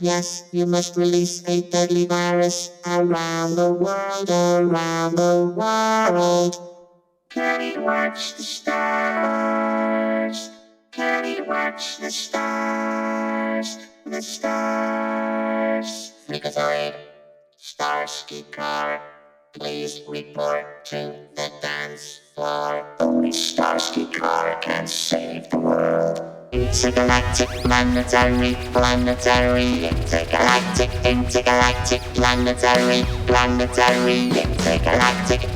Yes, you must release a deadly virus around the world, around the world. Can it watch the stars? Can it watch the stars? The stars. Freakazoid, Starsky Car, please report to the dance floor. Only Starsky Car can save the world. Intergalactic, planetary, intergalactic, planetary, intergalactic, planetary,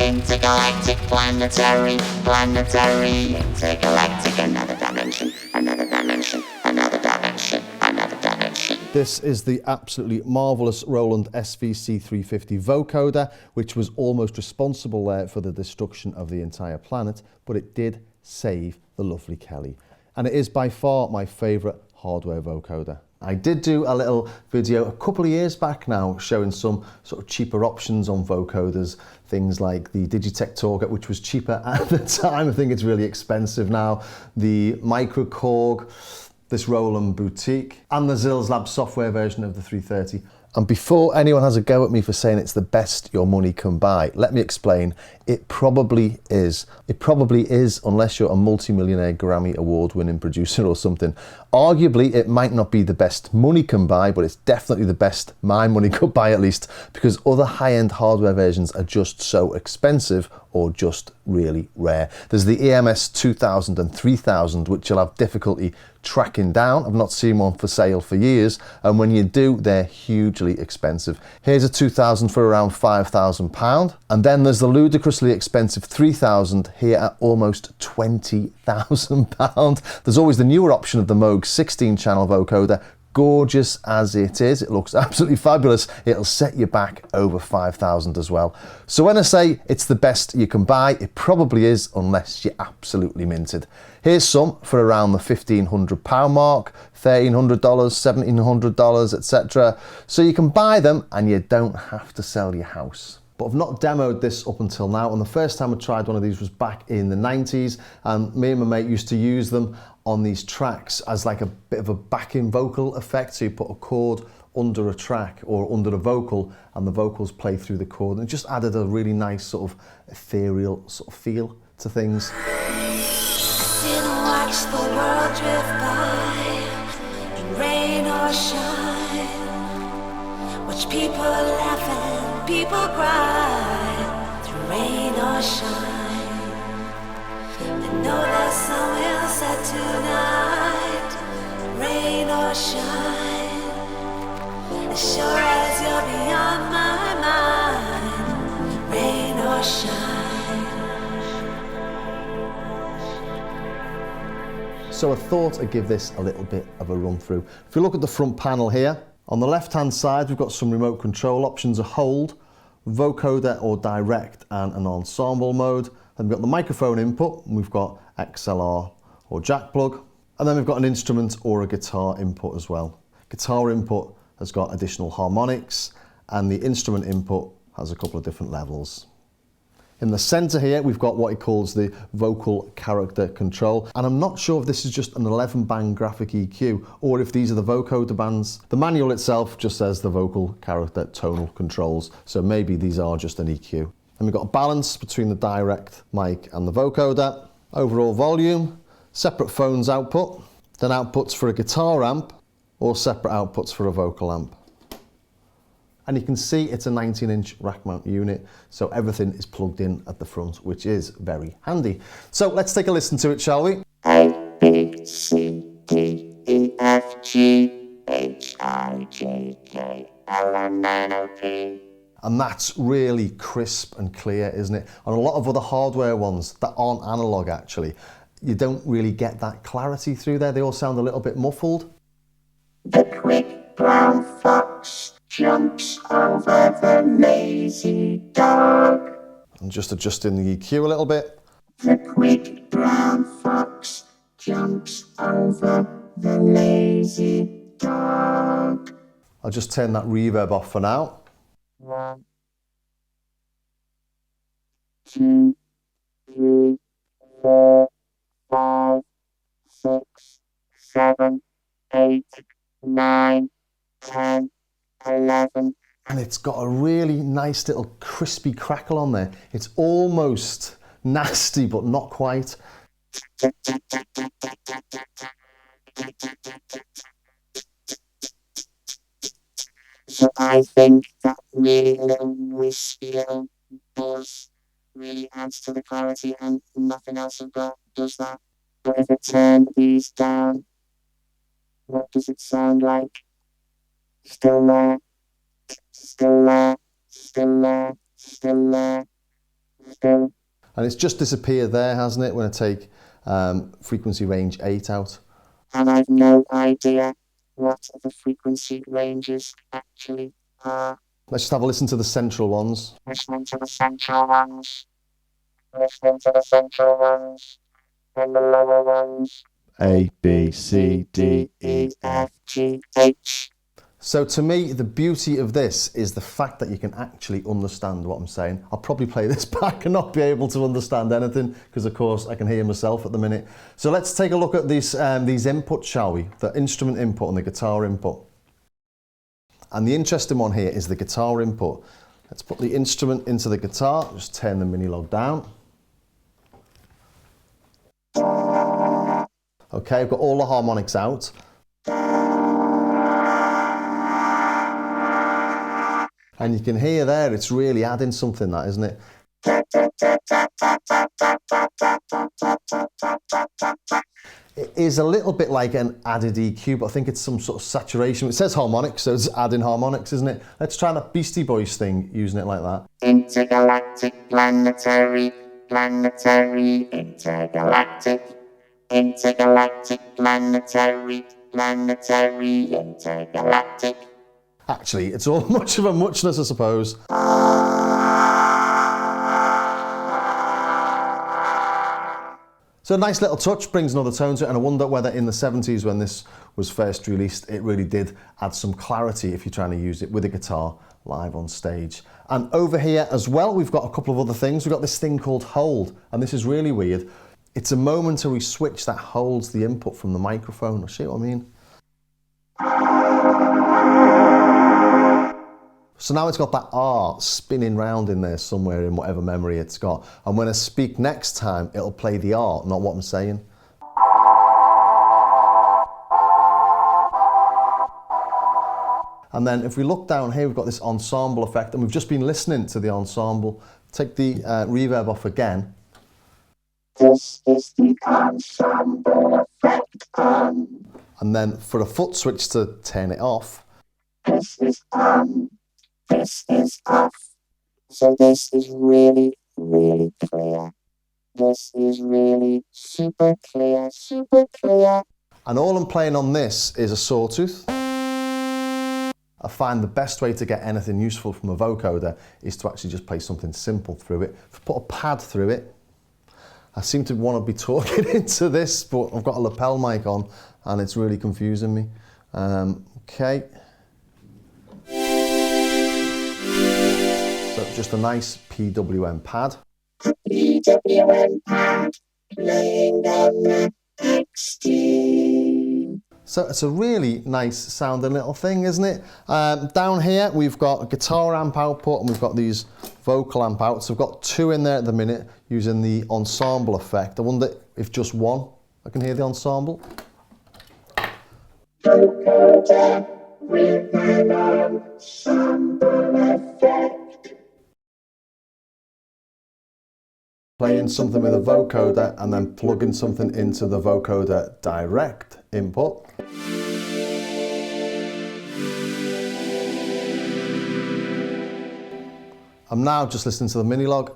intergalactic, another dimension, another dimension, another dimension, another dimension. This is the absolutely marvellous Roland SVC-350 vocoder, which was almost responsible there for the destruction of the entire planet, but it did save the lovely Kelly. And it is by far my favourite hardware vocoder. I did do a little video a couple of years back now showing some sort of cheaper options on vocoders, things like the Digitech Torque, which was cheaper at the time. I think it's really expensive now. The Microkorg, this Roland Boutique, and the Zills Lab software version of the 330. And before anyone has a go at me for saying it's the best your money can buy, let me explain. It probably is. It probably is, unless you're a multi-millionaire Grammy award-winning producer or something. Arguably, it might not be the best money can buy, but it's definitely the best my money could buy, at least, because other high-end hardware versions are just so expensive or just really rare. There's the EMS 2000 and 3000, which you'll have difficulty tracking down. I've not seen one for sale for years, and when you do, they're hugely expensive. Here's a 2000 for around £5,000, and then there's the ludicrously expensive 3000 here at almost £20,000. There's always the newer option of the Moog 16-channel vocoder. Gorgeous as it is, it looks absolutely fabulous. It'll set you back over 5,000 as well. So when I say it's the best you can buy, it probably is, unless you're absolutely minted. Here's some for around the £1,500 mark, $1,300, $1,700, etc. So you can buy them and you don't have to sell your house. But I've not demoed this up until now, and the first time I tried one of these was back in the 90s, and me and my mate used to use them on these tracks as like a bit of a backing vocal effect. So you put a chord under a track or under a vocal, and the vocals play through the chord, and it just added a really nice sort of ethereal sort of feel to things. Didn't watch the world drift by in rain or shine. Watch people laugh and people cry through rain or shine. I know there's somewhere set tonight, rain or shine. As sure as you're beyond my mind, rain or shine. So I thought I'd give this a little bit of a run through. If you look at the front panel here, on the left hand side we've got some remote control options: a hold, vocoder or direct, and an ensemble mode. Then we've got the microphone input, and we've got XLR or jack plug, and then we've got an instrument or a guitar input as well. Guitar input has got additional harmonics, and the instrument input has a couple of different levels. In the center here, we've got what he calls the vocal character control. And I'm not sure if this is just an 11-band graphic EQ or if these are the vocoder bands. The manual itself just says the vocal character tonal controls. So maybe these are just an EQ. And we've got a balance between the direct mic and the vocoder. Overall volume, separate phones output, then outputs for a guitar amp or separate outputs for a vocal amp. And you can see it's a 19-inch rack mount unit, so everything is plugged in at the front, which is very handy. So let's take a listen to it, shall we? A, B, C, D, E, F, G, H, I, J, K, L, M, N, O, P. And that's really crisp and clear, isn't it? On a lot of other hardware ones that aren't analog, actually, you don't really get that clarity through there. They all sound a little bit muffled. The quick brown fox jumps over the lazy dog. And just adjusting the EQ a little bit. The quick brown fox jumps over the lazy dog. I'll just turn that reverb off for now. 1, 2, 3, 4, 5, 6, 7, 8, 9, 10, 11. And it's got a really nice little crispy crackle on there. It's almost nasty, but not quite. So I think that really little wispy little buzz really adds to the clarity, and nothing else I've got does that. But if I turn these down, what does it sound like? Still there, still there, still there, still there, still. And it's just disappeared there, hasn't it, when I take frequency range 8 out. And I've no idea what the frequency ranges actually are. Let's just have a listen to the central ones. Listening to the central ones. Listening to the central ones. And the lower ones. A, B, C, D, E, F, G, H. So to me, the beauty of this is the fact that you can actually understand what I'm saying. I'll probably play this back and not be able to understand anything because, of course, I can hear myself at the minute. So let's take a look at these inputs, shall we? The instrument input and the guitar input. And the interesting one here is the guitar input. Let's put the instrument into the guitar, just turn the mini log down. Okay, I've got all the harmonics out. And you can hear there, it's really adding something, that, isn't it? It is a little bit like an added EQ, but I think it's some sort of saturation. It says harmonics, so it's adding harmonics, isn't it? Let's try that Beastie Boys thing, using it like that. Intergalactic, planetary, planetary, intergalactic. Intergalactic, planetary, planetary, intergalactic. Actually, it's all much of a muchness, I suppose. So a nice little touch, brings another tone to it, and I wonder whether in the 70s when this was first released, it really did add some clarity if you're trying to use it with a guitar live on stage. And over here as well, we've got a couple of other things. We've got this thing called hold, and this is really weird. It's a momentary switch that holds the input from the microphone. I'll show you what I mean. So now it's got that R spinning round in there somewhere in whatever memory it's got. And when I speak next time, it'll play the R, not what I'm saying. And then if we look down here, we've got this ensemble effect, and we've just been listening to the ensemble. Take the reverb off again. This is the ensemble effect on. And then for a foot switch to turn it off. This is on. This is off. So this is really, really clear. This is really super clear, super clear. And all I'm playing on this is a sawtooth. I find the best way to get anything useful from a vocoder is to actually just play something simple through it. If I put a pad through it, I seem to want to be talking into this, but I've got a lapel mic on and it's really confusing me. Okay. So just a nice PWM pad. PWM pad playing on the XT. So it's a really nice sounding little thing, isn't it? Down here we've got a guitar amp output and we've got these vocal amp outs. I've got two in there at the minute using the ensemble effect. I wonder if just one I can hear the ensemble. Vocoder with an ensemble effect. Playing something with a vocoder and then plugging something into the vocoder direct input. I'm now just listening to the mini log.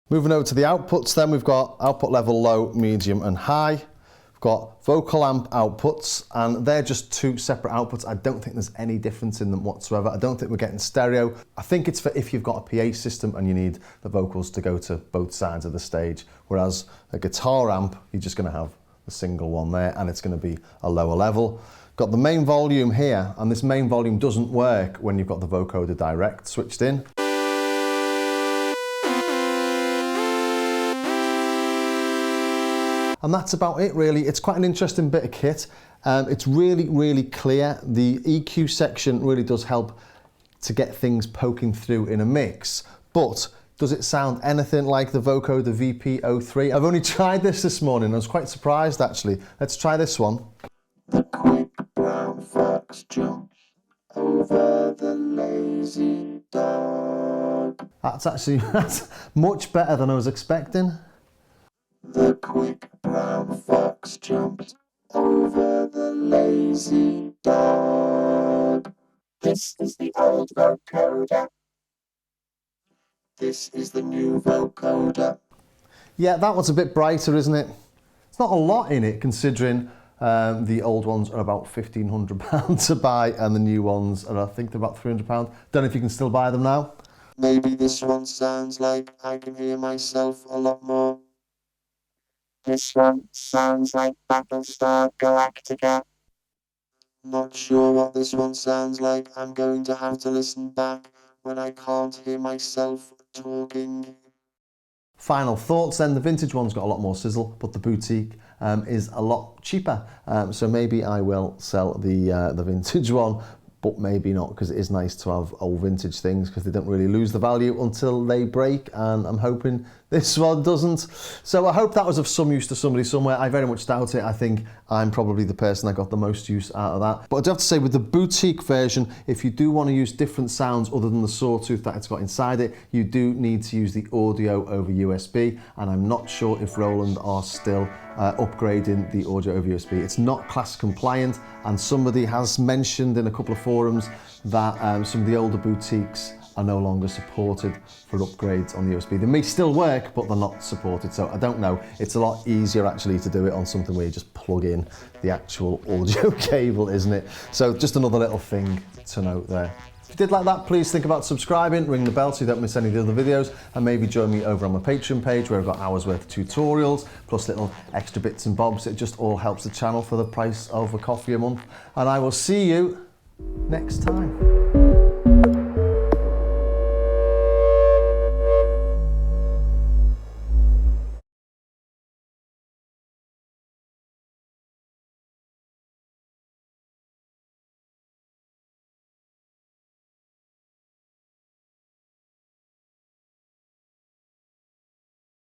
Moving over to the outputs then, we've got output level low, medium and high. We've got vocal amp outputs and they're just two separate outputs. I don't think there's any difference in them whatsoever. I don't think we're getting stereo. I think it's for if you've got a PA system and you need the vocals to go to both sides of the stage. Whereas a guitar amp, you're just going to have a single one there and it's going to be a lower level. Got the main volume here, and this main volume doesn't work when you've got the vocoder direct switched in. And that's about it really. It's quite an interesting bit of kit. It's really, really clear. The EQ section really does help to get things poking through in a mix, but does it sound anything like the vocoder VP03? I've only tried this morning. I was quite surprised actually. Let's try this one. The quick brown fox jumps over the lazy dog. That's much better than I was expecting. The quick brown fox jumped over the lazy dog. This is the old vocoder. This is the new vocoder. Yeah, that one's a bit brighter, isn't it? It's not a lot in it, considering the old ones are about £1,500 to buy, and the new ones are, I think, they're about £300. Don't know if you can still buy them now. Maybe this one sounds like I can hear myself a lot more. This one sounds like Battlestar Galactica. Not sure what this one sounds like. I'm going to have to listen back when I can't hear myself talking. Final thoughts then, the vintage one's got a lot more sizzle, but the boutique is a lot cheaper. So maybe I will sell the vintage one, but maybe not, because it is nice to have old vintage things because they don't really lose the value until they break, and I'm hoping this one doesn't. So I hope that was of some use to somebody somewhere. I very much doubt it. I think I'm probably the person that got the most use out of that. But I do have to say, with the boutique version, if you do want to use different sounds other than the sawtooth that it's got inside it, you do need to use the audio over USB, and I'm not sure if Roland are still upgrading the audio over USB. It's not class compliant, and somebody has mentioned in a couple of forums that some of the older boutiques are no longer supported for upgrades on the USB. They may still work, but they're not supported, so I don't know. It's a lot easier actually to do it on something where you just plug in the actual audio cable, isn't it? So just another little thing to note there. If you did like that, please think about subscribing, ring the bell so you don't miss any of the other videos, and maybe join me over on my Patreon page where I've got hours worth of tutorials, plus little extra bits and bobs. It just all helps the channel for the price of a coffee a month. And I will see you next time.